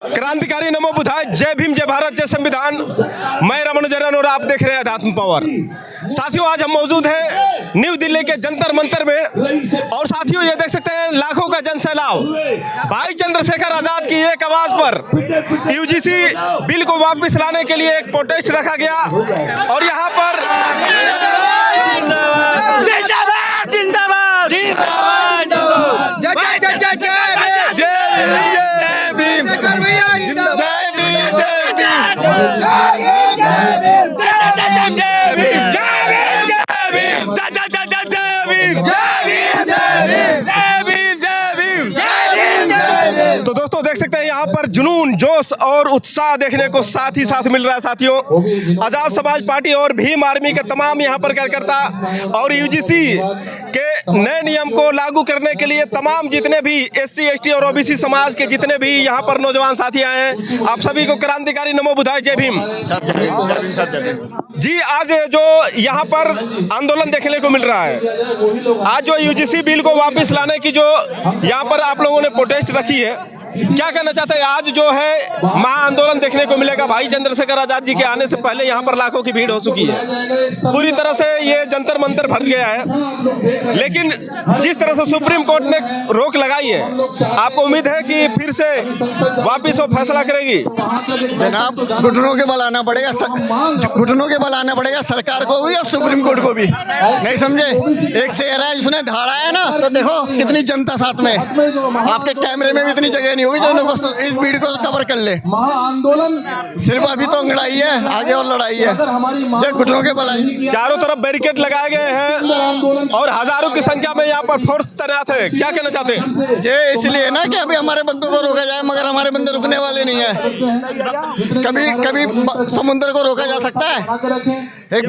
क्रांतिकारी नमो बुधाय, जय भीम, जय भारत, जय संविधान। मैं रमन जरन और आप देख रहे हैं अध्यात्म पावर। साथियों, आज हम मौजूद हैं न्यू दिल्ली के जंतर मंतर में और साथियों ये देख सकते हैं लाखों का जनसैलाब भाई चंद्रशेखर आजाद की एक आवाज पर यूजीसी बिल को वापस लाने के लिए एक प्रोटेस्ट रखा गया और यहाँ पर जिंदाबाद जिंदाबाद तो दोस्तों देख सकते हैं यहाँ पर जुनून, जोश और उत्साह देखने को साथ ही साथ मिल रहा है। साथियों, आजाद समाज पार्टी और भीम आर्मी के तमाम यहाँ पर कार्यकर्ता और यूजीसी के नए नियम को लागू करने के लिए तमाम जितने भी एससी, एसटी और ओबीसी समाज के जितने भी यहाँ पर नौजवान साथी आए हैं, आप सभी को क्रांतिकारी नमो बुधाय, जय भीम। जी, आज जो यहाँ पर आंदोलन देखने को मिल रहा है, आज जो यूजीसी बिल को वापस लाने की जो यहाँ पर आप लोगों ने प्रोटेस्ट रखी है, क्या कहना चाहते हैं? आज जो है महा आंदोलन देखने को मिलेगा। भाई चंद्रशेखर आजाद जी के आने से पहले यहाँ पर लाखों की भीड़ हो चुकी है, पूरी तरह से ये जंतर मंतर भर गया है। लेकिन जिस तरह से सुप्रीम कोर्ट ने रोक लगाई है, आपको उम्मीद है कि फिर से वापिस वो फैसला करेगी? जनाब, घुटनों के बल आना पड़ेगा, घुटनों के बल आना पड़ेगा सरकार को भी और सुप्रीम कोर्ट को भी। नहीं समझे? एक शेर है जिसने धाड़ा है ना, तो देखो कितनी जनता साथ में। आपके कैमरे में भी इतनी जगह होगी जो लोगों को इस भीड़ को कवर कर ले। आंदोलन सिर्फ अभी तो लड़ाई है, आगे और लड़ाई है। घुटनों के बल आई। चारों तरफ बैरिकेड लगाए गए हैं और हजारों की संख्या में यहाँ पर फोर्स तैनात है। क्या कहना चाहते हैं? ये इसलिए ना कि अभी हमारे बंदों को रोका जाए, मगर हमारे बंदे रुकने वाले नहीं है। कभी कभी समुद्र को रोका जा सकता है, एक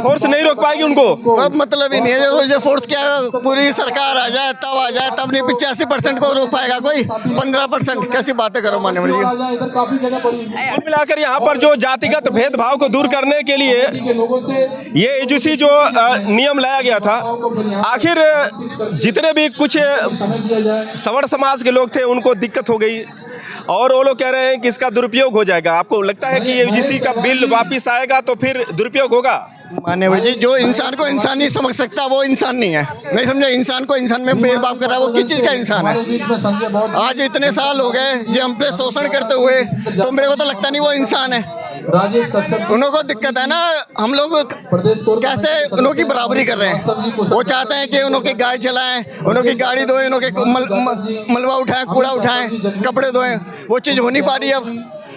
फोर्स नहीं रोक पाएगी उनको। अब मतलब ही नहीं है। जो फोर्स क्या पूरी सरकार आ जाए तब नहीं 85% को रोक पाएगा कोई। 15% कैसी बातें करो माने जी। कुल मिलाकर यहाँ पर जो जातिगत भेदभाव को दूर करने के लिए ये यूजीसी जो नियम लाया गया था, आखिर जितने भी कुछ सवर्ण समाज के लोग थे उनको दिक्कत हो गई और वो लोग कह रहे हैं कि इसका दुरुपयोग हो जाएगा। आपको लगता है कि ये यूजीसी का बिल वापस आएगा तो फिर दुरुपयोग होगा? मान्यवर जी, जो इंसान को इंसान नहीं समझ सकता वो इंसान नहीं है। नहीं समझे? इंसान को इंसान में भेदभाव कर रहा है, वो किस चीज़ का इंसान है? आज इतने साल हो गए जो हम पे शोषण करते हुए, तो मेरे को तो लगता नहीं वो इंसान है। उनको दिक्कत है ना, हम लोग कैसे उनों की बराबरी कर रहे हैं। वो चाहते हैं कि उनों की गाय चलाएं, उनों की गाड़ी धोएं, उनों के मलबा उठाएं, कूड़ा उठाएं, कपड़े धोएं। वो चीज़ हो नहीं पा रही अब,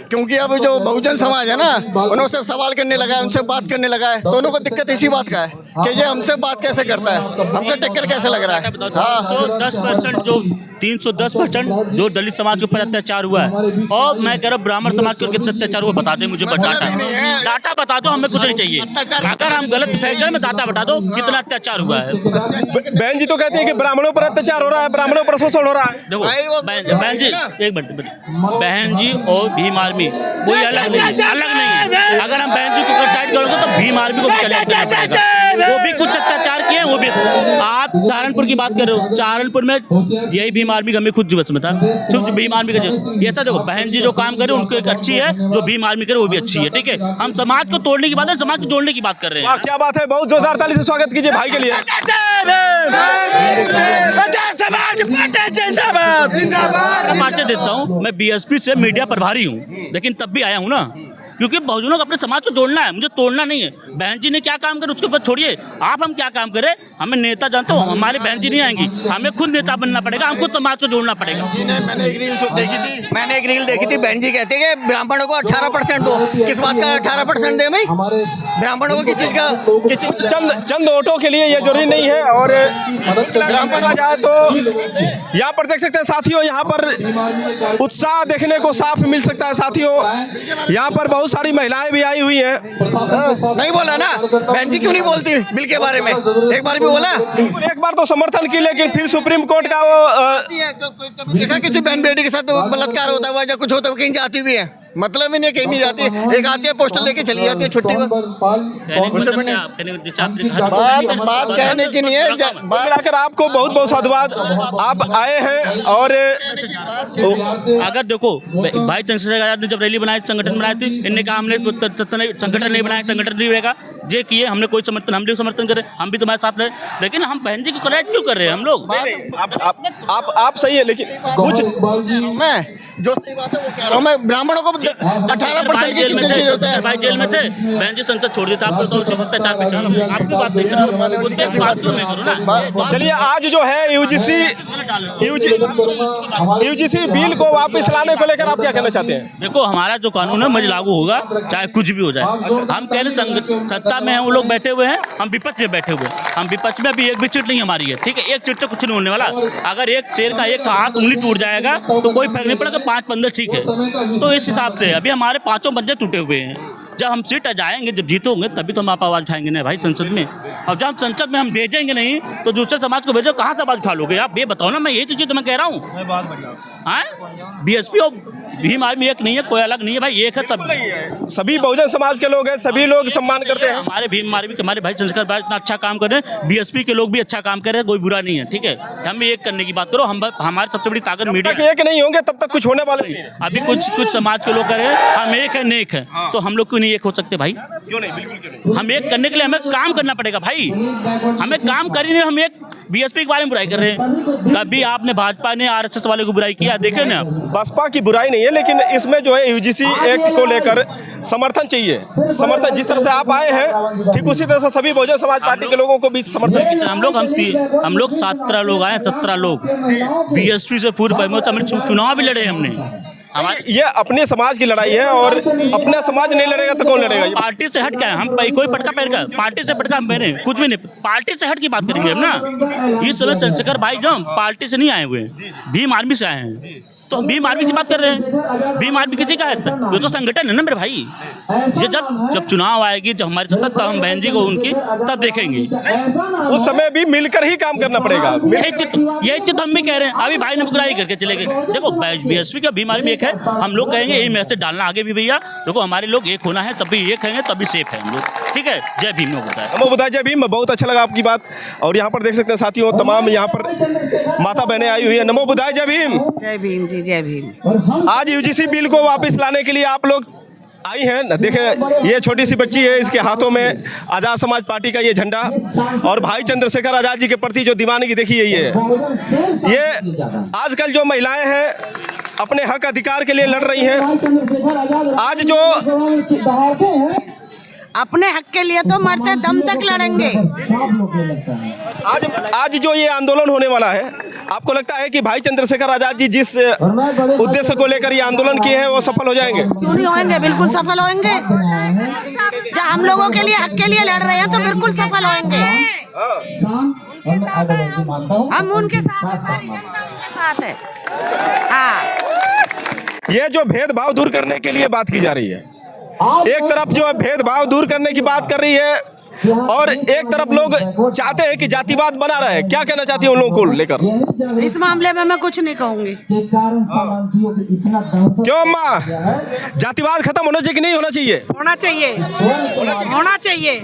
क्योंकि अब जो बहुजन समाज है ना, उन्होंने सवाल करने लगा है, उनसे बात करने लगा है। तो उनको दिक्कत इसी बात का है कि ये हमसे बात कैसे करता है, हमसे टक्कर कैसे लग रहा है। 310% जो 310% जो दलित समाज के ऊपर अत्याचार हुआ है, और मैं कह रहा हूँ ब्राह्मण समाज के ऊपर कितना अत्याचार हुआ बता दे मुझे। डाटा बता दो, हमें कुछ नहीं चाहिए। अगर हम गलत फैल जाए, डाटा बता दो कितना अत्याचार हुआ है। बहन जी तो कहती है कि ब्राह्मणों पर अत्याचार हो रहा है, ब्राह्मणों पर शोषण हो रहा है। देखो बहन जी, एक मिनट, बहन जी और भीम आर्मी कोई अलग नहीं है। अगर हम बहन जी को कंसाइड करोगे तो भीम आर्मी को भी चले देना पड़ेगा। वो भी कुछ अत्याचार किए, वो भी। आप सहारनपुर की बात कर रहे हो, सहारनपुर में यही भीम आर्मी का, मैं खुद जुबस में था, सिर्फ भीम आर्मी का। ऐसा देखो, बहन जी जो काम करे उनको एक अच्छी है, जो भीम आर्मी करे वो भी अच्छी है। ठीक है, हम समाज को तोड़ने की बात है, समाज को जोड़ने की बात कर रहे हैं। क्या बात है, बहुत जोरदार ताली से स्वागत कीजिए भाई के लिए। मैं देता हूँ, मैं बीएसपी से मीडिया प्रभारी हूँ, लेकिन तब भी आया हूँ ना, क्योंकि बहुजनों को अपने समाज को जोड़ना है, मुझे तोड़ना नहीं है। बहन जी ने क्या काम करे उसके ऊपर छोड़िए, आप हम क्या काम करें। हमें नेता जानते हो, हमारी बहन जी नहीं आएंगी, हमें खुद नेता बनना पड़ेगा, हमको समाज को जोड़ना पड़ेगा। मैंने एक रील देखी थी, बहन जी कहती है कि ब्राह्मणों को 18% दो। किस बात का 18% दे भाई? ब्राह्मणों को किस चीज का? चंद वोटों के लिए ये जरूरी नहीं है। और ब्राह्मण आ जाए तो यहाँ पर देख सकते हैं साथियों, यहाँ पर उत्साह देखने को साफ मिल सकता है। साथियों, यहाँ पर बहुत सारी महिलाएं भी आई हुई हैं। नहीं बोला ना बहन जी, क्यों नहीं बोलती बिल के बारे में? एक बार भी बोला? एक बार तो समर्थन की, लेकिन फिर सुप्रीम कोर्ट का वो देखा किसी बहन बेटी के साथ बलात्कार होता हुआ या कुछ होता हुआ कहीं जाती हुई है? मतलब ही नहीं, कहीं नहीं जाती, एक आती है पोस्टर लेके चली जाती है, छुट्टी बस। बात कहने की नहीं है। मिलाकर आपको बहुत बहुत साधुवाद, आप आए हैं। और अगर देखो भाई चंद्रशेखर आजाद ने जब रैली बनाई, संगठन बनाए थे, इनने कहा हमने संगठन नहीं बनाया, संगठन नहीं रहेगा, ये किए, हमने कोई समर्थन, हम भी समर्थन करे, हम भी तुम्हारे साथ रहे, लेकिन हम बहन जी को कनेक्ट क्यों कर रहे हैं हम लोग? आप सही है, लेकिन कुछ मैं जो सही बात है वो कह रहा हूँ। मैं ब्राह्मणों को 18% की किचन होता है। भाई जेल में थे, बहन जी संसद छोड़ देता, आप तो 7 पे चल, आपकी बात नहीं करो, बात क्यों नहीं करो ना? चलिए, आज जो है यूजीसी बिल को वापस लाने को लेकर आप क्या कहना चाहते हैं? देखो, हमारा जो कानून है मुझे लागू होगा, चाहे कुछ भी हो जाए। हम कह रहे हैं सत्ता में हम लोग बैठे हुए हैं, हम विपक्ष में बैठे हुए हैं, हम विपक्ष में भी एक भी सीट नहीं हमारी है, ठीक है? एक सीट से कुछ नहीं होने वाला। अगर एक शेर का एक हाथ उंगली टूट जाएगा तो कोई फर्क नहीं पड़ेगा, 5-15 ठीक है। तो इस हिसाब से अभी हमारे 5 बंदे टूटे हुए हैं। जब हम सीट जाएंगे, जब जीतोगे तभी तो हम आप आवाज़ उठाएंगे ना भाई संसद में। और जब हम संसद में हम भेजेंगे नहीं तो दूसरे समाज को भेजो, कहाँ से आवाज़ उठा लोगे आप? ये बताओ ना, मैं यही तो चीज़ मैं कह रहा हूँ। हाँ, बीएसपी और भीम आर्मी एक नहीं है, कोई अलग नहीं है भाई, एक है सब। सभी बहुजन समाज के लोग हैं, सभी लोग सम्मान करते हैं। हमारे भीम आर्मी के हमारे भाई चंद्रशेखर भाई इतना अच्छा काम कर रहे हैं, बीएसपी के लोग भी अच्छा काम कर रहे हैं, कोई बुरा नहीं है, ठीक है? हम एक करने की बात करो, हम हमारी सबसे बड़ी ताकत मीडिया। तक एक नहीं होंगे तब तक कुछ होने वाला नहीं है। अभी कुछ समाज के लोग कर रहे हैं, हम एक है नेक है, तो हम लोग क्यों नहीं एक हो सकते भाई? क्यों नहीं? बिल्कुल क्यों नहीं? हम एक करने के लिए हमें काम करना पड़ेगा भाई, हमें काम कर ही नहीं। हम एक बीएसपी के बारे में बुराई कर रहे हैं, कभी आपने भाजपा ने आरएसएस वाले को बुराई किया? देखे ना, बसपा की बुराई नहीं है, लेकिन इसमें जो है यूजीसी एक्ट को लेकर समर्थन चाहिए। समर्थन जिस तरह से आप आए हैं, ठीक उसी तरह से सभी बहुजन समाज पार्टी के लोगों को भी समर्थन। हम लोग 17 लोग आए, 17 लोग बीएसपी से पूर्व चुनाव भी लड़े हमने। हमारे ये अपने समाज की लड़ाई है, और अपना समाज नहीं लड़ेगा तो कौन लड़ेगा? पार्टी से हट के हम कोई पटका पहन कर, पार्टी से पटका हम पहने कुछ भी नहीं, पार्टी से हट की बात करेंगे हम ना। इस समय चंद्रशेखर भाई जो पार्टी से नहीं आए हुए, भीम आर्मी से आए हैं, तो हम भीम आर्मी की बात कर रहे हैं। भीम आर्मी किसी का है? ये तो संगठन है ना मेरे भाई। ये जब चुनाव आएगी, जब हमारी सत्ता, तब हम बहन जी को उनकी तब देखेंगे। उस समय भी मिलकर ही काम करना पड़ेगा। यही चीज हम भी कह रहे हैं। अभी भाई ने बुराई करके चले गए। देखो, बीएसपी का भीम आर्मी एक है, हम लोग कहेंगे यही मैसेज डालना आगे भी भैया। देखो, हमारे लोग एक होना है, तभी एक हैं, तभी सेफ है हम लोग, ठीक है? जय भीम। नमो बुद्धाय, जय भीम। बहुत अच्छा लगा आपकी बात। और यहाँ पर देख सकते हैं साथियों, तमाम यहाँ पर माता बहनें आई हुई है। नमो बुद्धाय, जय भीम। जय भीम जी, जय भीम। आज यूजीसी बिल को वापस लाने के लिए आप लोग आई हैं। देखें, ये छोटी सी बच्ची है, इसके हाथों में आज़ाद समाज पार्टी का ये झंडा, और भाई चंद्रशेखर आज़ाद जी के प्रति जो दीवानगी देखी है, ये आजकल जो महिलाएं हैं अपने हक अधिकार के लिए लड़ रही हैं। आज जो अपने हक के लिए तो मरते दम तक लड़ेंगे। आज जो ये आंदोलन होने वाला है, आपको लगता है कि भाई चंद्रशेखर आजाद जी जिस उद्देश्य को लेकर ये आंदोलन किए हैं वो सफल हो जाएंगे? क्यों नहीं होंगे, बिल्कुल सफल होंगे। जब हम लोगों के लिए, हक के लिए लड़ रहे हैं तो बिल्कुल सफल होंगे। हम उनके साथ, सारी जनता उनके साथ है। हाँ, ये जो भेदभाव दूर करने के लिए बात की जा रही है, एक तरफ जो है भेदभाव दूर करने की बात कर रही है, और एक तरफ लोग चाहते हैं कि जातिवाद बना रहे। क्या कहना चाहती है उन लोगों को लेकर? इस मामले में मैं कुछ नहीं कहूंगी। क्यों अम्मा, जातिवाद खत्म होना चाहिए कि नहीं होना चाहिए? होना चाहिए, होना चाहिए,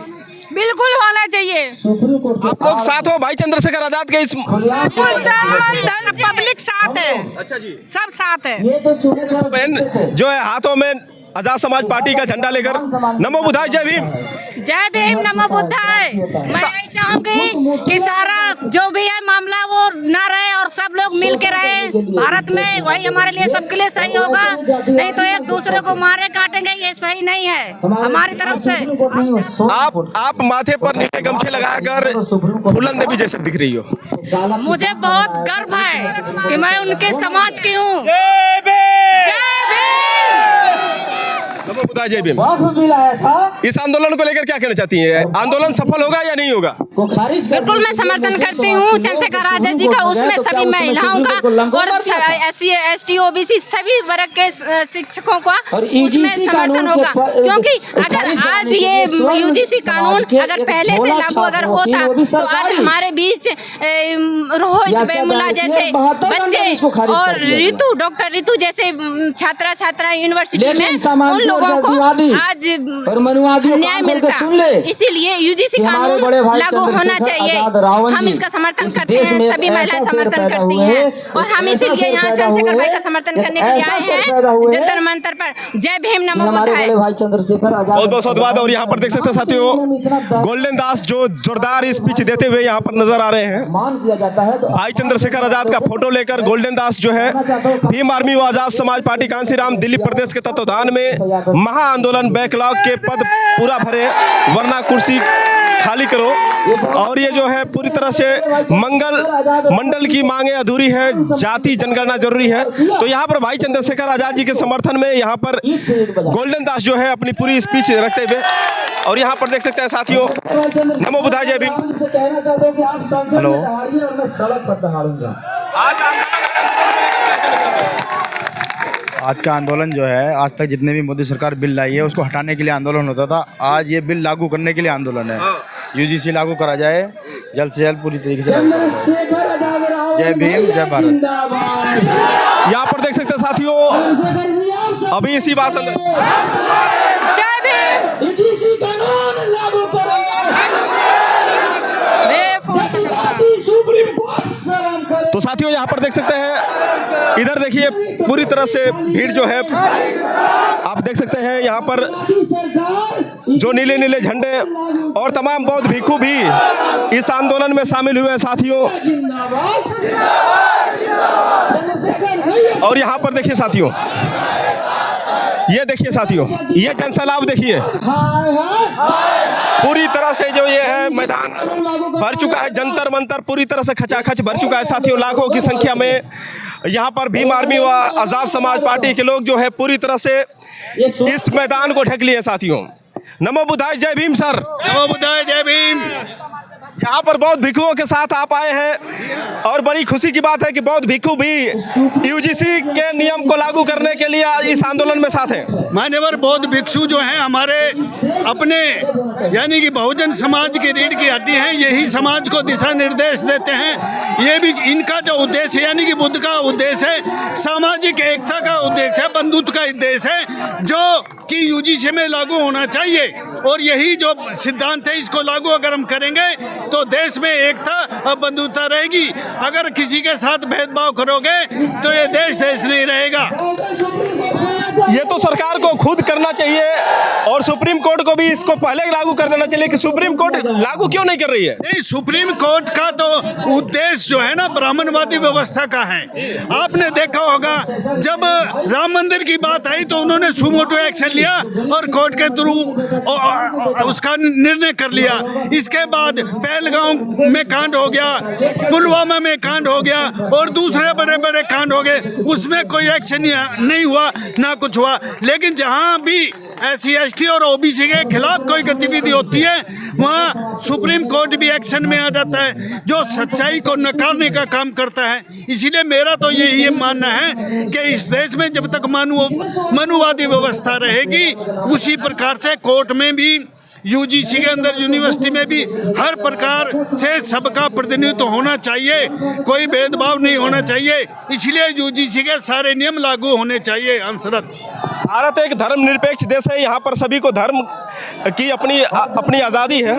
बिल्कुल होना चाहिए। आप लोग साथ हो भाई चंद्रशेखर आजाद के इस? पब्लिक साथ है। अच्छा जी, सब साथ है। बहन जो है हाथों में आजाद समाज पार्टी का झंडा लेकर। नमो बुद्धाय, जय भीम। जय भीम, नमो बुद्धाय। मैं यही चाहूंगी कि सारा जो भी है मामला वो ना रहे और सब लोग मिल के रहे भारत में, वही हमारे लिए, सबके लिए सही होगा। नहीं तो एक दूसरे को मारे काटेंगे, ये सही नहीं है हमारी तरफ से। आप माथे पर नीले गमछे लगाकर फूलन देवी जैसे दिख रही हो। मुझे बहुत गर्व है कि मैं उनके समाज की हूँ। जय भीम। जय भीम। जय भीम। इस आंदोलन को लेकर क्या कहना चाहती हैं? आंदोलन सफल होगा या नहीं होगा? बिल्कुल मैं समर्थन करती हूँ चंद्रशेखर आजाद जी का, उसमें सभी महिलाओं का और SC ST OBC सभी वर्ग के शिक्षकों का उसमें समर्थन होगा। क्योंकि अगर आज ये UGC कानून अगर पहले से लागू अगर होता तो आज हमारे बीच रोहित वेमुला जैसे बच्चे और डॉक्टर रितु जैसे छात्रा यूनिवर्सिटी में उन लोगों को आज न्याय मिलता। इसीलिए UGC कानून लागू होना चाहिए। हम इसका समर्थन करते हैं, सभी महिलाएं समर्थन करती हैं और हम इसीलिए यहाँ चंद्रशेखर भाई का समर्थन करने के लिए आए हैं जंतर मंतर पर। जय भीम नमो बुद्धाय। बहुत बहुत धन्यवाद। और यहाँ पर देख सकते हैं साथियों, गोल्डन दास जो जोरदार स्पीच देते हुए यहाँ पर नजर आ रहे हैं। आई चंद्रशेखर आजाद का फोटो लेकर गोल्डन दास जो है भीम आर्मी व आजाद समाज पार्टी कांसीराम दिल्ली प्रदेश के तत्वाधान में महा आंदोलन बैकलॉग के पद पूरा भरे वरना कुर्सी खाली करो। और ये जो है पूरी तरह से मंडल की मांगे अधूरी है, जाति जनगणना जरूरी है। तो यहाँ पर भाई चंद्रशेखर आजाद जी के समर्थन में यहाँ पर गोल्डन दास जो है अपनी पूरी स्पीच रखते हुए, और यहाँ पर देख सकते हैं साथियों, नमो बुद्धाय जय भीम। हेलो, आज का आंदोलन जो है, आज तक जितने भी मोदी सरकार बिल लाई है उसको हटाने के लिए आंदोलन होता था, आज ये बिल लागू करने के लिए आंदोलन है। UGC लागू करा जाए जल्द से जल्द पूरी तरीके से। जय भीम जय भारत। यहाँ पर देख सकते हैं साथियों, अभी इसी बात जय भीम। तो साथियों यहाँ पर देख सकते हैं, इधर देखिए पूरी तरह से भीड़ जो है आप देख सकते हैं। यहाँ पर जो नीले नीले झंडे और तमाम बौद्ध भिक्षु भी इस आंदोलन में शामिल हुए हैं साथियों। और यहाँ पर देखिए साथियों, ये देखिए साथियों, ये जनसैलाब देखिए, पूरी तरह से जो ये है मैदान भर चुका है, जंतर मंतर पूरी तरह से खचाखच भर चुका है साथियों। लाखों की संख्या में यहाँ पर भीम आर्मी व आजाद समाज पार्टी के लोग जो है पूरी तरह से इस मैदान को ढक लिए साथियों। नमो बुद्धाय जय भीम सर। नमो बुद्धाय जय भीम। यहाँ पर बौद्ध भिक्षुओं के साथ आप आए हैं और बड़ी खुशी की बात है कि बौद्ध भिक्षु भी UGC के नियम को लागू करने के लिए इस आंदोलन में साथ हैं। मान्यवर बौद्ध भिक्षु जो हैं हमारे अपने यानी कि बहुजन समाज की रीढ़ की हड्डी हैं, यही समाज को दिशा निर्देश देते हैं। ये भी इनका जो उद्देश्य यानी कि बुद्ध का उद्देश्य है, सामाजिक एकता का उद्देश्य है, बंधुत्व का उद्देश्य है जो कि UGC में लागू होना चाहिए। और यही जो सिद्धांत है इसको लागू अगर हम करेंगे तो देश में एकता और बंधुता रहेगी। अगर किसी के साथ भेदभाव करोगे तो ये देश नहीं रहेगा। ये तो सरकार को खुद करना चाहिए और सुप्रीम कोर्ट को भी इसको पहले लागू कर देना चाहिए कि सुप्रीम कोर्ट लागू क्यों नहीं कर रही है। नहीं, सुप्रीम कोर्ट का तो उद्देश्य जो है ना ब्राह्मणवादी व्यवस्था का है। आपने देखा होगा जब राम मंदिर की बात आई तो उन्होंने सुमोटो एक्शन लिया और कोर्ट के थ्रू उसका निर्णय कर लिया। इसके बाद पहलगांव में कांड हो गया, पुलवामा में कांड हो गया और दूसरे बड़े बड़े कांड हो गए, उसमें कोई एक्शन नहीं हुआ ना कुछ हुआ। लेकिन जहां भी SC ST और OBC के खिलाफ कोई गतिविधि होती है वहाँ सुप्रीम कोर्ट भी एक्शन में आ जाता है, जो सच्चाई को नकारने का काम करता है। इसीलिए मेरा तो यही मानना है कि इस देश में जब तक मनुवादी व्यवस्था रहेगी उसी प्रकार से कोर्ट में भी UGC के अंदर यूनिवर्सिटी में भी हर प्रकार से सबका प्रतिनिधित्व होना चाहिए, कोई भेदभाव नहीं होना चाहिए। इसलिए UGC के सारे नियम लागू होने चाहिए। अंशरत भारत एक धर्मनिरपेक्ष देश है, यहाँ पर सभी को धर्म की अपनी आज़ादी है,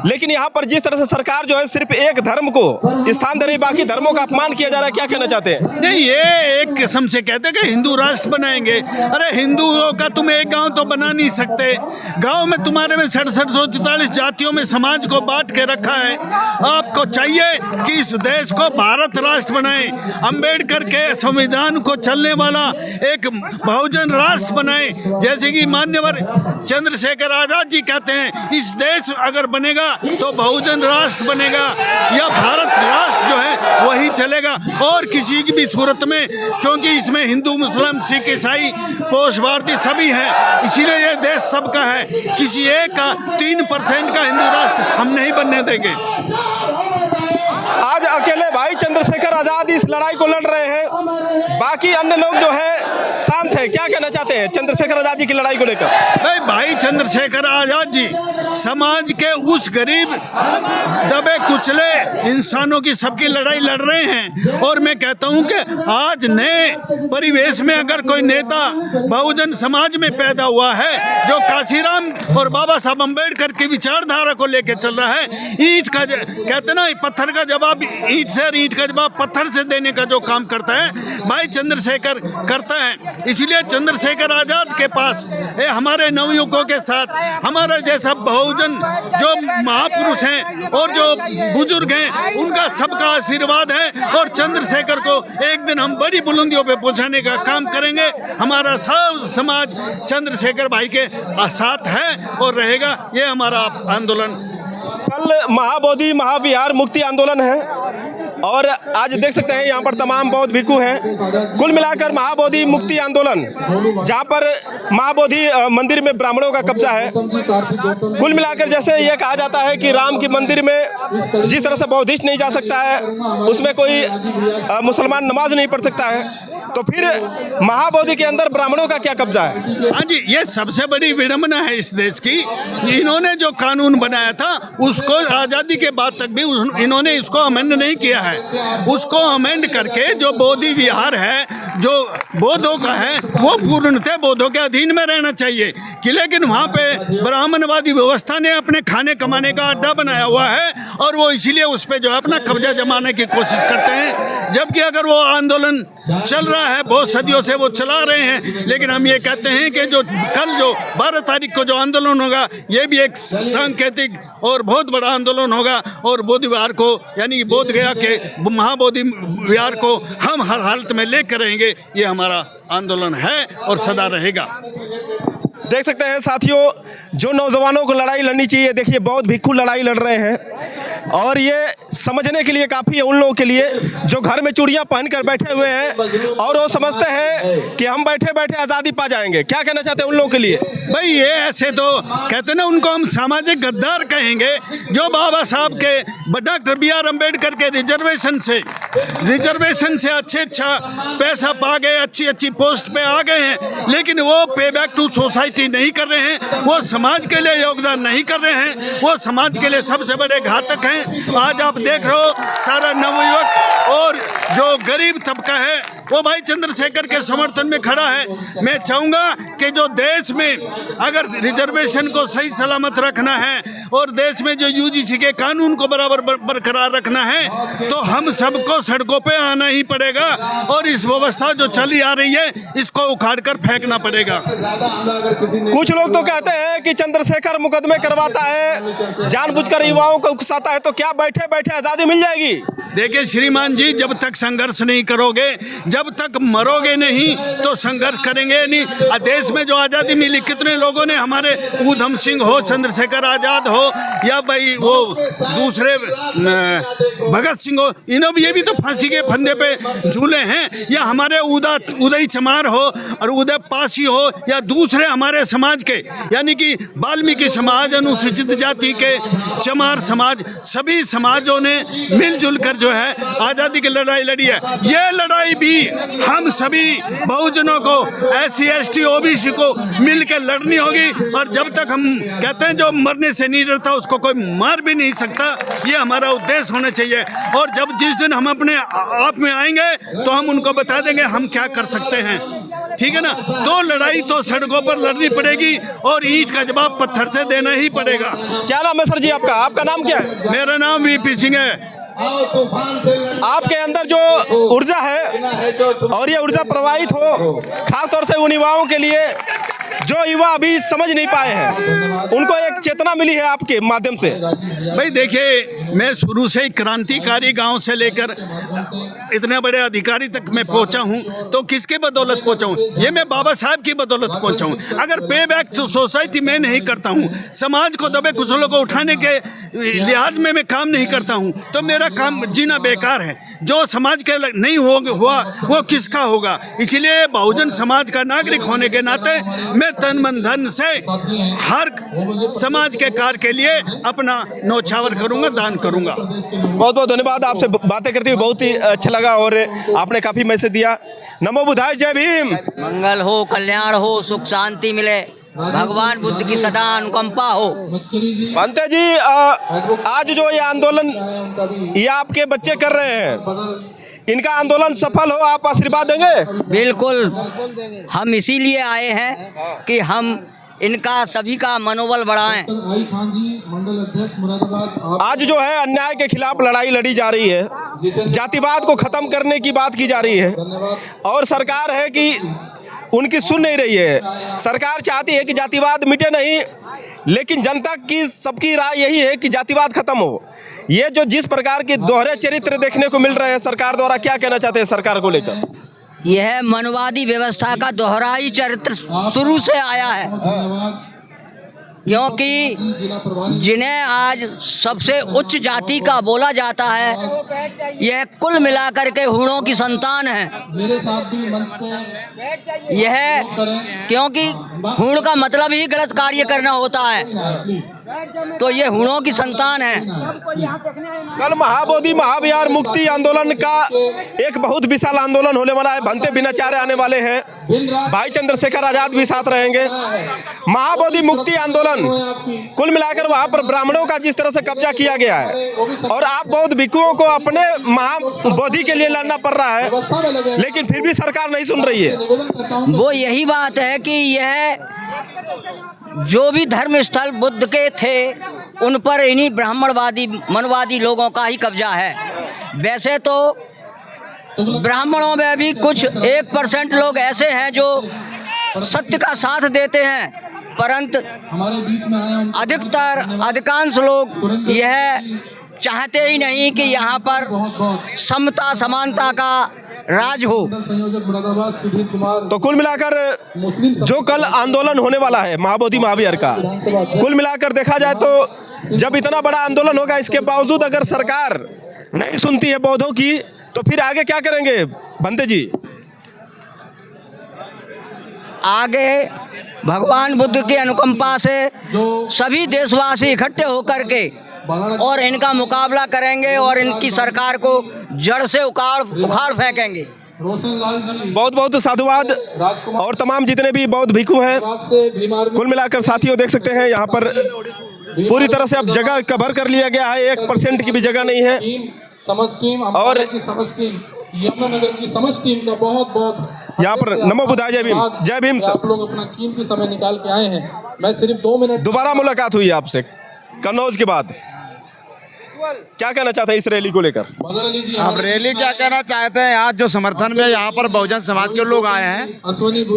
लेकिन यहाँ पर जिस तरह से सरकार जो है सिर्फ एक धर्म को स्थान दे रही, बाकी धर्मों का अपमान किया जा रहा है, क्या कहना चाहते हैं? नहीं, ये एक किस्म से कहते हैं कि हिंदू राष्ट्र बनाएंगे। अरे हिंदुओं का तुम एक गांव तो बना नहीं सकते। गांव में तुम्हारे में 6743 जातियों में समाज को बांट के रखा है। आपको चाहिए कि इस देश को भारत राष्ट्र बनाए, अम्बेडकर के संविधान को चलने वाला एक बहुजन राष्ट्र बनाए, जैसे कि मान्यवर चंद्रशेखर आजाद जी कहते हैं, इस देश अगर बनेगा तो बहुजन राष्ट्र बनेगा या भारत राष्ट्र जो है वही चलेगा, और किसी की भी सूरत में, क्योंकि इसमें हिंदू मुस्लिम सिख ईसाई पोष भारतीय सभी हैं, इसीलिए ये देश सबका है। किसी एक का 3% का हिंदू राष्ट्र हम नहीं बनने देंगे। आज अकेले भाई चंद्रशेखर आजाद इस लड़ाई को लड़ रहे हैं, बाकी अन्य लोग जो है शांत है। क्या कहना चाहते हैं चंद्रशेखर आजाद जी की लड़ाई को लेकर? भाई चंद्रशेखर आजाद जी समाज के उस गरीब दबे कुचले इंसानों की सबकी लड़ाई लड़ रहे हैं, और मैं कहता हूं कि आज नए परिवेश में अगर कोई नेता बहुजन समाज में पैदा हुआ है जो काशीराम और बाबा साहब अम्बेडकर की विचारधारा को लेकर चल रहा है, ईंट का कहते ना पत्थर का जवाब ईंट से और ईंट का जवाब पत्थर से देने का जो काम करता है भाई चंद्रशेखर करता है। इसलिए चंद्रशेखर आजाद के पास हमारे नवयुवकों के साथ हमारा जैसा बहुजन जो महापुरुष हैं और जो बुजुर्ग हैं उनका सबका आशीर्वाद है, और चंद्रशेखर को एक दिन हम बड़ी बुलंदियों पे पहुंचाने का काम करेंगे। हमारा सब समाज चंद्रशेखर भाई के साथ है और रहेगा। ये हमारा आंदोलन। कल महाबोधि महाविहार मुक्ति आंदोलन है और आज देख सकते हैं यहाँ पर तमाम बौद्ध भिक्षु हैं। कुल मिलाकर महाबोधि मुक्ति आंदोलन, जहाँ पर महाबोधि मंदिर में ब्राह्मणों का कब्जा है। कुल मिलाकर जैसे ये कहा जाता है कि राम की मंदिर में जिस तरह से बौद्धिस्ट नहीं जा सकता है, उसमें कोई मुसलमान नमाज नहीं पढ़ सकता है, तो फिर महाबोधि के अंदर ब्राह्मणों का क्या कब्जा है? हाँ जी, ये सबसे बड़ी विडंबना है इस देश की। इन्होंने जो कानून बनाया था उसको आज़ादी के बाद तक भी इन्होंने इसको अमेंड नहीं किया है। उसको अमेंड करके जो बोधि विहार है जो बौद्धों का है वो पूर्णतः बौद्धों के अधीन में रहना चाहिए कि, लेकिन वहाँ पे ब्राह्मणवादी व्यवस्था ने अपने खाने कमाने का अड्डा बनाया हुआ है और वो इसीलिए उस पर जो है अपना कब्जा जमाने की कोशिश करते हैं। जबकि अगर वो आंदोलन चल रहा है, बहुत सदियों से वो चला रहे हैं, लेकिन हम ये कहते हैं कि जो कल जो 12 तारीख को जो आंदोलन होगा ये भी एक सांकेतिक और बहुत बड़ा आंदोलन होगा, और बोधि विहार को यानी बोध गया के महाबोधि विहार को हम हर हालत में लेकर रहेंगे। ये हमारा आंदोलन है और सदा रहेगा। देख सकते हैं साथियों, जो नौजवानों को लड़ाई लड़नी चाहिए, देखिए बौद्ध भिक्षु लड़ाई लड़ रहे हैं और ये समझने के लिए काफ़ी है उन लोगों के लिए जो घर में चूड़ियां पहनकर बैठे हुए हैं और वो समझते हैं कि हम बैठे बैठे आज़ादी पा जाएंगे। क्या कहना चाहते हैं उन लोगों के लिए? भाई ये ऐसे तो कहते ना, उनको हम सामाजिक गद्दार कहेंगे जो बाबा साहब के डॉक्टर BR अम्बेडकर के रिजर्वेशन से अच्छा पैसा पा गए, अच्छी पोस्ट पे आ गए हैं, लेकिन वो पे बैक टू सोसाइटी नहीं कर रहे हैं, वो समाज के लिए योगदान नहीं कर रहे हैं, वो समाज के लिए सबसे बड़े घातक हैं। आज आप देख रहे हो सारा नवयुवक और जो गरीब तबका है वो भाई चंद्रशेखर के समर्थन में खड़ा है। मैं चाहूँगा कि जो देश में अगर रिजर्वेशन को सही सलामत रखना है और देश में जो UGC के कानून को बराबर बरकरार रखना है तो हम सबको सड़कों पे आना ही पड़ेगा और इस व्यवस्था जो चली आ रही है इसको उखाड़ कर फेंकना पड़ेगा। कुछ लोग तो कहते हैं कि चंद्रशेखर मुकदमे करवाता है, जानबूझकर युवाओं को उकसाता है, तो क्या बैठे बैठे आज़ादी मिल जाएगी? देखिए श्रीमान जी, जब तक संघर्ष नहीं करोगे, जब तक मरोगे नहीं तो संघर्ष करेंगे नहीं। देश में जो आज़ादी मिली, कितने लोगों ने, हमारे ऊधम सिंह हो, चंद्रशेखर आज़ाद हो या भाई वो दूसरे भगत सिंह हो, इन्होंने ये भी तो फांसी के फंदे पे झूले हैं, या हमारे उदय चमार हो और उदय पासी हो या दूसरे हमारे समाज के यानी कि वाल्मीकि समाज, अनुसूचित जाति के, चमार समाज, सभी समाजों ने मिलजुल कर जो है आज़ादी की लड़ाई लड़ी है। ये लड़ाई भी हम सभी बहुजनों को, SC ST OBC को मिलकर लड़नी होगी, और जब तक हम कहते हैं जो मरने से नहीं डरता उसको कोई मार भी नहीं सकता, ये हमारा उद्देश्य होना चाहिए। और जब जिस दिन हम अपने आप में आएंगे तो हम उनको बता देंगे हम क्या कर सकते हैं, ठीक है ना। तो लड़ाई तो सड़कों पर लड़नी पड़ेगी और ईंट का जवाब पत्थर से देना ही पड़ेगा। क्या नाम है सर जी आपका? आपका नाम क्या है? मेरा नाम VP सिंह है। आपके अंदर जो ऊर्जा है और ये ऊर्जा प्रवाहित हो खास तौर से उन युवाओं के लिए जो युवा अभी समझ नहीं पाए हैं, उनको एक चेतना मिली है आपके माध्यम से। भाई देखिए, मैं शुरू से ही क्रांतिकारी गांव से लेकर इतने बड़े अधिकारी तक मैं पहुंचा हूं, तो किसके बदौलत पहुंचा हूं? ये मैं बाबा साहब की बदौलत पहुंचा हूं। अगर पे बैक तो सोसाइटी में नहीं करता हूं, समाज को दबे कुचलों को उठाने के लिहाज में मैं काम नहीं करता हूं, तो मेरा काम जीना बेकार है। जो समाज के नहीं हुआ वो किसका होगा? इसीलिए बहुजन समाज का नागरिक होने के नाते मैं तन मन धन से हर समाज के कार्य के लिए अपना न्योछावर करूंगा, दान करूंगा। बहुत बहुत धन्यवाद। आपसे बातें करते हुए बहुत ही अच्छा लगा और आपने काफी मैसेज दिया। नमो बुद्धाय, जय भीम। मंगल हो, कल्याण हो, सुख शांति मिले, भगवान बुद्ध की सदा अनुकंपा हो। पंते जी, आज जो ये आंदोलन ये आपके बच्चे कर रहे हैं, इनका आंदोलन सफल हो, आप आशीर्वाद देंगे? बिल्कुल, हम इसीलिए आए हैं कि हम इनका सभी का मनोबल बढ़ाएं। आज जो है अन्याय के खिलाफ लड़ाई लड़ी जा रही है, जातिवाद को खत्म करने की बात की जा रही है, और सरकार है कि उनकी सुन नहीं रही है। सरकार चाहती है कि जातिवाद मिटे नहीं, लेकिन जनता की सबकी राय यही है कि जातिवाद खत्म हो। ये जो जिस प्रकार के दोहरे चरित्र देखने को मिल रहे हैं सरकार द्वारा, क्या कहना चाहते हैं सरकार को लेकर? यह मनवादी व्यवस्था का दोहराई चरित्र शुरू से आया है, क्योंकि जिन्हें आज सबसे उच्च जाति का बोला जाता है, यह कुल मिलाकर के हूणों की संतान है। यह क्योंकि हूण का मतलब ही गलत कार्य करना होता है, तो ये हूणों की संतान है। कल महाबोधि महाविहार मुक्ति आंदोलन का एक बहुत विशाल आंदोलन होने वाला है। भंते बिनाचार्य आने वाले हैं, भाई चंद्रशेखर आजाद भी साथ रहेंगे। महाबोधि मुक्ति आंदोलन कुल मिलाकर वहां पर ब्राह्मणों का जिस तरह से कब्जा किया गया है, और आप बौद्ध भिक्षुओं को अपने महाबोधि के लिए लड़ना पड़ रहा है, लेकिन फिर भी सरकार नहीं सुन रही है। वो यही बात है कि यह जो भी धर्म स्थल बुद्ध के थे, उन पर इन्हीं ब्राह्मणवादी मनवादी लोगों का ही कब्जा है। वैसे तो ब्राह्मणों में भी कुछ 1% लोग ऐसे हैं जो सत्य का साथ देते हैं, परंतु अधिकांश लोग यह चाहते ही नहीं कि यहाँ पर समता समानता का राज हो। तो कुल मिलाकर जो कल आंदोलन होने वाला है महाबोधि महाविहार का, कुल मिलाकर देखा जाए तो जब इतना बड़ा आंदोलन होगा, इसके बावजूद अगर सरकार नहीं सुनती है बौद्धों की, तो फिर आगे क्या करेंगे बंते जी? आगे भगवान बुद्ध की अनुकंपा से सभी देशवासी इकट्ठे होकर के और इनका मुकाबला करेंगे और इनकी सरकार को जड़ से उखाड़ फेंकेंगे। बहुत बहुत साधुवाद। और तमाम जितने भी बौद्ध भिक्षु हैं, कुल मिलाकर साथियों देख सकते हैं यहाँ पर पूरी तरह से अब जगह कवर कर लिया गया है, 1% की भी जगह नहीं है। और यमुनानगर की समस्त टीम का बहुत बहुत यहाँ पर नमो बुद्धाय, जय भीम। जय भीम सर। आप लोग अपना कीमती समय निकाल के आए हैं। मैं सिर्फ 2 मिनट। दोबारा मुलाकात हुई आपसे कन्नौज के बाद, क्या कहना चाहते हैं इस रैली को लेकर? अब रैली क्या कहना चाहते हैं, आज जो समर्थन में यहाँ पर बहुजन समाज के लोग आए हैं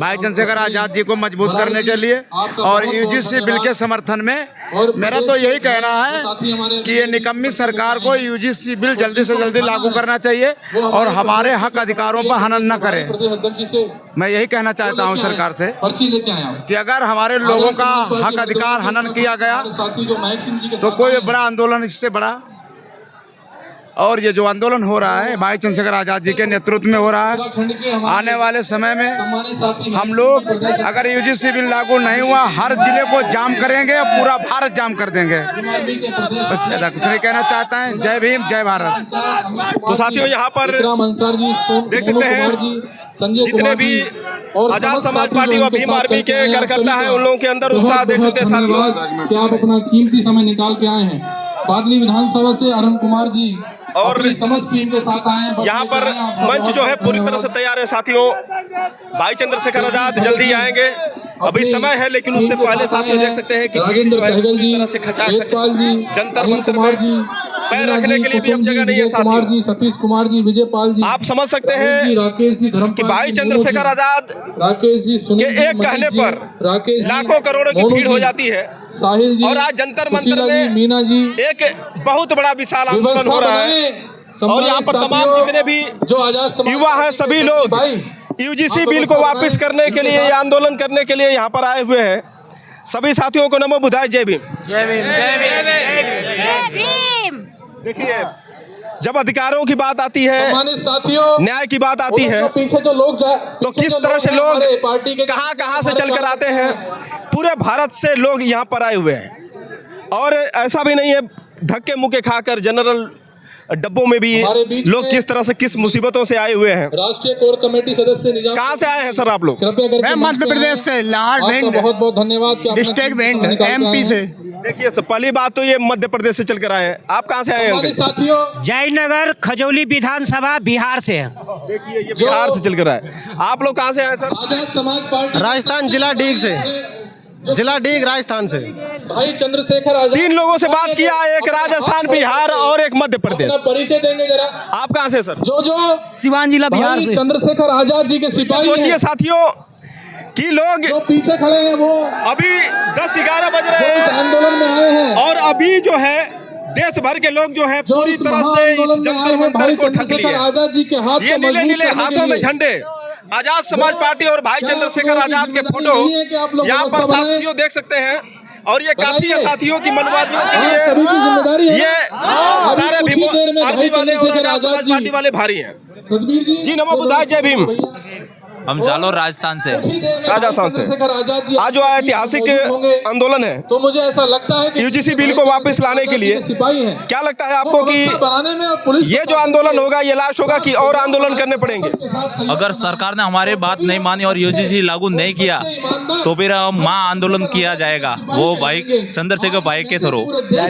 भाई चंद्रशेखर आजाद जी को मजबूत करने के लिए, और यूजीसी बिल के समर्थन में, मेरा तो यही कहना है कि ये निकम्मी सरकार को यूजीसी बिल जल्दी से जल्दी लागू करना चाहिए और हमारे हक अधिकारों पर हनन न करें। मैं यही कहना चाहता हूँ सरकार से कि अगर हमारे लोगों का हक अधिकार हनन किया गया तो कोई बड़ा आंदोलन इससे बड़ा, और ये जो आंदोलन हो रहा है भाई चंद्रशेखर आजाद जी के नेतृत्व में हो रहा है, आने वाले समय में हम लोग अगर यूजीसी बिल लागू नहीं हुआ, हर जिले को जाम करेंगे, पूरा भारत जाम कर देंगे। बस ज़्यादा कुछ नहीं कहना चाहता है। जय भीम, जय भारत। तो साथियों यहाँ पर देख सकते हैं जितने भी आजाद समाज पार्टी व भीम आर्मी के कार्यकर्ता हैं, उन लोगों के अंदर उत्साह देख सकते हैं साथियों कि आप अपना कीमती समय निकाल के आए हैं। बादली विधानसभा से अरुण कुमार जी और समस्त टीम के साथ आए हैं। यहाँ पर मंच जो है पूरी तरह से तैयार है साथियों। भाई चंद्रशेखर आजाद जल्दी आएंगे अभी समय है, लेकिन उससे पहले साथियों देख सकते हैं कि राजेंद्र सहगल जी, से खचा वेदपाल जी, जंतर अनिल मंतर कुमार में जी, पैर रखने के लिए भी अब जगह नहीं है विजय कुमार साथियों। जी, सतीश कुमार जी, विजयपाल जी, आप समझ सकते राहुल हैं जी, राकेश जी, धर्मपाल कि भाई जी, चंद्रशेखर मोनू जी, आजाद राकेश जी, के सुनील जी, एक मनीष कहने जी, पर राकेश जी, लाखों करोड़ों की मोनू भीड़ हो जी, जाती है। साहिल जी, और आज जंतर मंतर सुशीला जी, में मीना जी, एक बहुत बड़ा विशाल आंदोलन व्यवस्था हो रहा है। बनाएं। और यहाँ पर तमाम साथियों, जितने भी जो आजाद समाज युवा हैं, पार्टी के सभी लोग भाई यूजीसी आप बिल को व्यवस्था वापस बनाएं, करने के लिए, इनके ये साथ- आंदोलन करने के लिए यहाँ पर आए हुए हैं। सभी साथियों को नमो बुधाय, जय भीम। देखिए, जब अधिकारों की बात आती है, सम्मानित साथियों, न्याय की बात आती है, जो पीछे जो लोग तो किस तरह से लोग पार्टी के कहाँ कहाँ से चल कर आते हैं। पूरे भारत से लोग यहाँ पर आए हुए हैं। और ऐसा भी नहीं है धक्के मुक्के खाकर जनरल डब्बों में भी हमारे बीच लोग में किस तरह से किस मुसीबतों से आए हुए हैं। राष्ट्रीय कोर कमेटी सदस्य निजाम, कहाँ से आए हैं सर आप लोग? कृपया करके मैं मध्य प्रदेश से, लाहौर भिंड, बहुत बहुत धन्यवाद कि आपने डिस्ट्रिक्ट कीमती भिंड, समय निकाल के आए एमपी हैं। से। देखिए सर, पहली बात तो ये मध्य प्रदेश से चल कर आए हैं। आप कहाँ से आए हैं हमारे अंकल? साथियों, जयनगर खजौली विधानसभा बिहार से। देखिए ये बिहार से चल कर आए। आप लोग कहाँ से आए सर? आजाद समाज पार्टी राजस्थान जिला डीग से, जिला डीग राजस्थान से। भाई चंद्रशेखर आजाद, तीन लोगों से बात किया, एक राजस्थान, बिहार और एक मध्य प्रदेश। अपना परिचय देंगे जरा। आप कहाँ से सर? जो सिवान जिला बिहार भाई से। चंद्रशेखर आजाद जी के सिपाही सोचिए हैं, साथियों कि लोग जो पीछे खड़े हैं वो अभी 10-11 बज रहे इस हैं आंदोलन में आए हैं। और अभी जो है देश भर के लोग जो है जो पूरी इस तरह से इस महाआंदोलन में आए जंतर हैं, मंतर भाई को ठग चंद्रशेखर लिए। आजाद जी के हाथ ये को नीले मजबूत नीले करने के हाथों में लिए। झंडे, आजाद समाज पार्टी और भाई क्या चंद्रशेखर आप लोगों की आजाद के जिम्मेदारी फोटो नहीं है कि आप लोग यहाँ पर व्यवस्था बनाएं? साथियों देख सकते हैं। और ये काफी है बताइए। साथियों की मनवादियों के आप लिए सभी की जिम्मेदारी है। ये अभी सारे कुछ ही देर में आर्मी भाई वाले और चंद्रशेखर आजाद आजाद समाज जी, पार्टी वाले भारी हैं। सतबीर जी नमो बुधाय, जय भीम। हम जालोर राजस्थान से। राजस्थान से चंद्रशेखर आजाद जी आज जो ऐतिहासिक मौजूद होंगे। आंदोलन है, तो मुझे ऐसा लगता है कि यूजीसी बिल को वापस लाने के लिए सिपाही हैं। क्या लगता है आपको कि बनाने में पुलिस ये जो आंदोलन होगा ये लाश होगा कि और आंदोलन करने पड़ेंगे? अगर सरकार ने हमारी बात नहीं मानी और यूजीसी लागू नहीं किया तो फिर महा आंदोलन किया जाएगा, वो भाई चंद्रशेखर भाई के थ्रू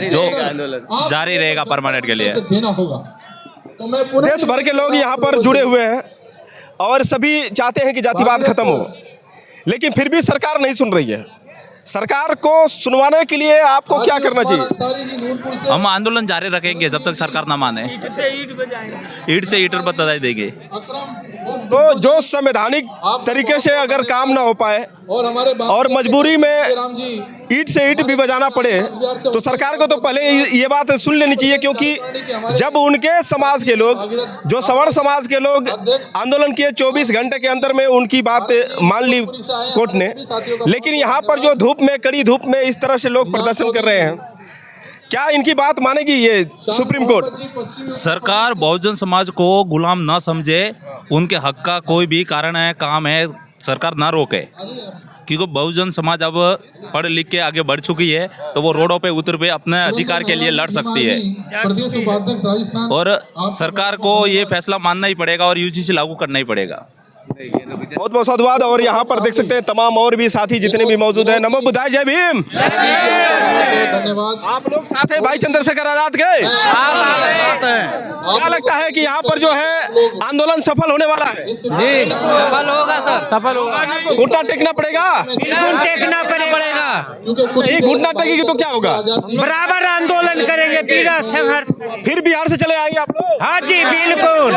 जो जारी रहेगा परमानेंट के लिए। देना होगा। तो मैं देश भर के लोग यहाँ पर जुड़े हुए हैं और सभी चाहते हैं कि जातिवाद खत्म हो, लेकिन फिर भी सरकार नहीं सुन रही है। सरकार को सुनवाने के लिए आपको क्या करना चाहिए? हम आंदोलन जारी रखेंगे जब तक सरकार ना माने। ईट से ईटर पर बधाई देंगे। तो जो संवैधानिक तरीके से अगर काम ना हो पाए और मजबूरी में ईट से ईट भी बजाना पड़े तो सरकार को तो पहले ये बात सुन लेनी चाहिए, क्योंकि जब उनके समाज के लोग, जो सवर्ण समाज के लोग आंदोलन किए 24 घंटे के अंदर में उनकी बात मान ली कोर्ट ने, लेकिन यहाँ पर जो धूप में, कड़ी धूप में इस तरह से लोग प्रदर्शन कर रहे हैं, क्या इनकी बात मानेगी ये सुप्रीम कोर्ट? सरकार बहुजन समाज को गुलाम ना समझे, उनके हक का कोई भी कारण है, काम है, सरकार ना रोके, क्योंकि बहुजन समाज अब पढ़ लिख के आगे बढ़ चुकी है, तो वो रोडों पे उतर पे अपने अधिकार के लिए लड़ सकती है। और सरकार को ये फैसला मानना ही पड़ेगा और यूजीसी लागू करना ही पड़ेगा। बहुत बहुत धन्यवाद। और यहाँ पर देख सकते हैं तमाम और भी साथी जितने भी मौजूद हैं। नमो बुधाय, जय भीम। धन्यवाद। आप लोग साथ हैं भाई चंद्रशेखर आजाद के? क्या लगता है कि यहाँ पर जो है आंदोलन सफल होने वाला है? जी सफल होगा सर, सफल होगा। घुटना टेकना पड़ेगा? बिल्कुल टेकना पड़ेगा। ये घुटना टेकेगी तो क्या होगा? बराबर आंदोलन करेंगे, पीड़ा संघर्ष। फिर बिहार से चले आएंगे आप लोग? हाँ जी बिल्कुल,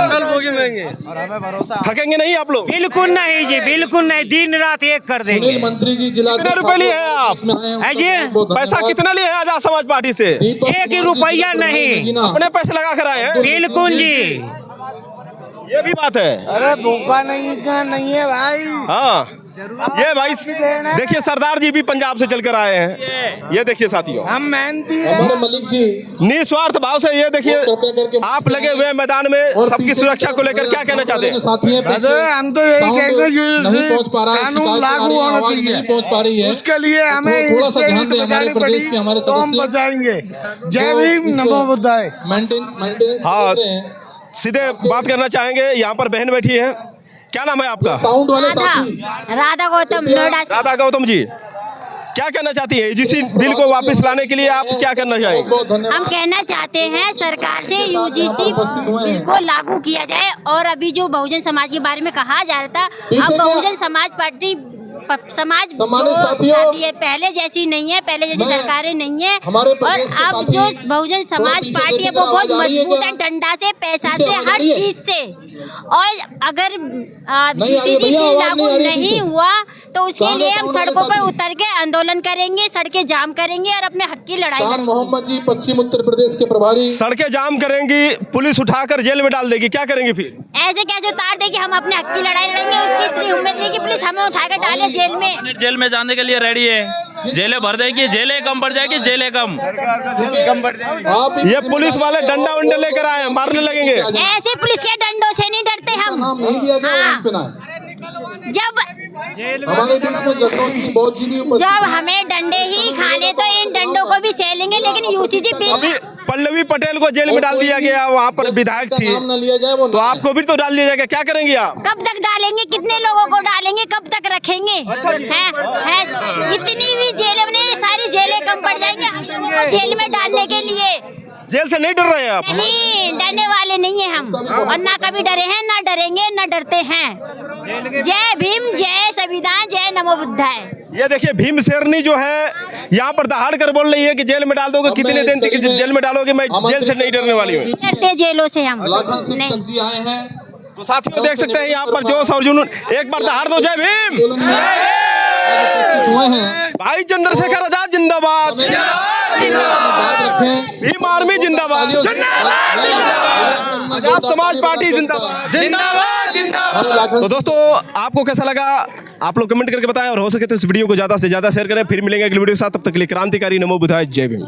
थकेंगे नहीं आप लोग? बिल्कुल नहीं जी, बिल्कुल नहीं, दिन रात एक कर देंगे। मंत्री जी, जिला कितने रुपए लिए हैं आप? है जी, पैसा कितना लिए हैं आजाद समाज पार्टी से? एक ही रुपया नहीं, अपने पैसे लगा कर आए हैं? बिल्कुल जी। ये भी बात है। अरे भूखा नहीं है भाई। हाँ ये भाई देखिए, सरदार जी भी पंजाब से चलकर आए हैं। ये देखिए साथियों, हम मेहनती हमारे मलिक जी निस्वार्थ भाव से ये देखिए आप लगे हुए हैं मैदान में सबकी सुरक्षा को लेकर। क्या कहना चाहते हैं? साथी हैं हम तो यही कहेंगे नहीं पहुंच पा रहा है, कानून लागू होना चाहिए, नहीं पहुंच पा रही है, उसके लिए हमें थोड़ा सा ध्यान दें हमारे प्रदेश के हमारे तो हम सदस्य बचाएंगे। जय भीम, नमो बुद्धाय। मेंटेनेंस हाँ। कर रहे हैं। सीधे बात करना चाहेंगे। यहाँ पर बहन बैठी है, क्या नाम है आपका? साउंड वाले साथी राधा गौतम, नोएडा से। राधा गौतम जी, क्या कहना चाहती है? यूजीसी बिल को वापस लाने के लिए आप क्या करना चाहेंगे? बहुत धन्यवाद। हम कहना चाहते हैं सरकार से यूजीसी बिल को लागू किया जाए। और अभी जो बहुजन समाज के बारे में कहा जा रहा था, अब बहुजन समाज पार्टी समाज सम्मानित जो साथियों, साथी है पहले जैसी नहीं है, पहले जैसी मैं सरकारें नहीं है। हमारे और प्रदेश के अब साथी जो बहुजन समाज पीछे पार्टी है देखिए, वो बहुत आवाज आ रही है मजबूत क्या? है, डंडा से, पैसा पीछे से, आवाज आ हर रही है? चीज से। और अगर नहीं आ रही है UCC भैया, बिल आवाज लागू नहीं आ रही है नहीं पीछे। हुआ तो उसके सामने लिए हम सामने वाले सड़कों पर साथी। उतर के आंदोलन करेंगे, सड़कें जाम करेंगे और अपने हक की लड़ाई शान लड़ेंगे। मोहम्मद जी पश्चिम उत्तर प्रदेश के प्रभारी। सड़कें जाम करेंगी, पुलिस उठाकर जेल में डाल देगी, क्या करेंगी फिर? ऐसे कैसे उतार देगी, हम अपने हक की लड़ाई लड़ेंगे। उसकी इतनी उम्मीद नहीं कि पुलिस हमें उठाकर डाले जेल में। जेल में जाने के लिए रेडी है, जेलें भर देगी, जेलें कम पड़ जाएगी, जेलें कम। आप ये पुलिस वाले डंडा वंडा लेकर आए हैं, मारने लगेंगे। ऐसे पुलिस के डंडों से नहीं डरते हम। नाम नहीं लिया गया हाँ। वहीं पे ना जब हमारे बीच में जगदोष की बहुत जी भी उपस्थित जब हमें डंडे ही खाने तो इन डंडों को भी सह लेकिन UCC अभी बिल पल्लवी पटेल को जेल में डाल दिया गया, वहाँ पर विधायक थी, नाम न लिया जाए वो तो आपको भी तो डाल दिया जाएगा, क्या करेंगे आप? कब तक डालेंगे, कितने लोगों को डालेंगे, कब तक रखेंगे? है इतनी भी जेलें नहीं, सारी जेलें कम पड़ जाएंगे हम लोगों को जेल में डालने के लिए। जेल से नहीं डर रहे हैं आप? नहीं, डरने वाले नहीं है हम, और ना कभी डरे हैं, ना डरेंगे, ना डरते हैं। जय भीम, जय संविधान, जय नमो बुद्धाय। ये देखिए भीम शेरनी जो है यहाँ पर दहाड़ कर बोल रही है कि जेल में डाल दोगे, कितने दिन तक जेल में डालोगे, मैं जेल से नहीं डरने वाली हूँ। डरते जेलों से हम लाखन सिंह नहीं। चक जी आए हैं। तो साथियों देख सकते हैं यहाँ पर जोश और जुनून, एक बार दहाड़ दो, जय भीम। आंदोलन में आज उपस्थित हुए हैं। भाई चंद्रशेखर आजाद जिंदाबाद, बात रखें। भीम आर्मी जिंदाबाद, आजाद समाज पार्टी जिंदाबाद। तो दोस्तों आपको कैसा लगा आप लोग कमेंट करके बताएं, और हो सके तो इस वीडियो को ज़्यादा से ज़्यादा शेयर करें। फिर मिलेंगे अगली वीडियो के साथ, तब तक के लिए क्रांतिकारी नमो बुद्धाय, जय भीम।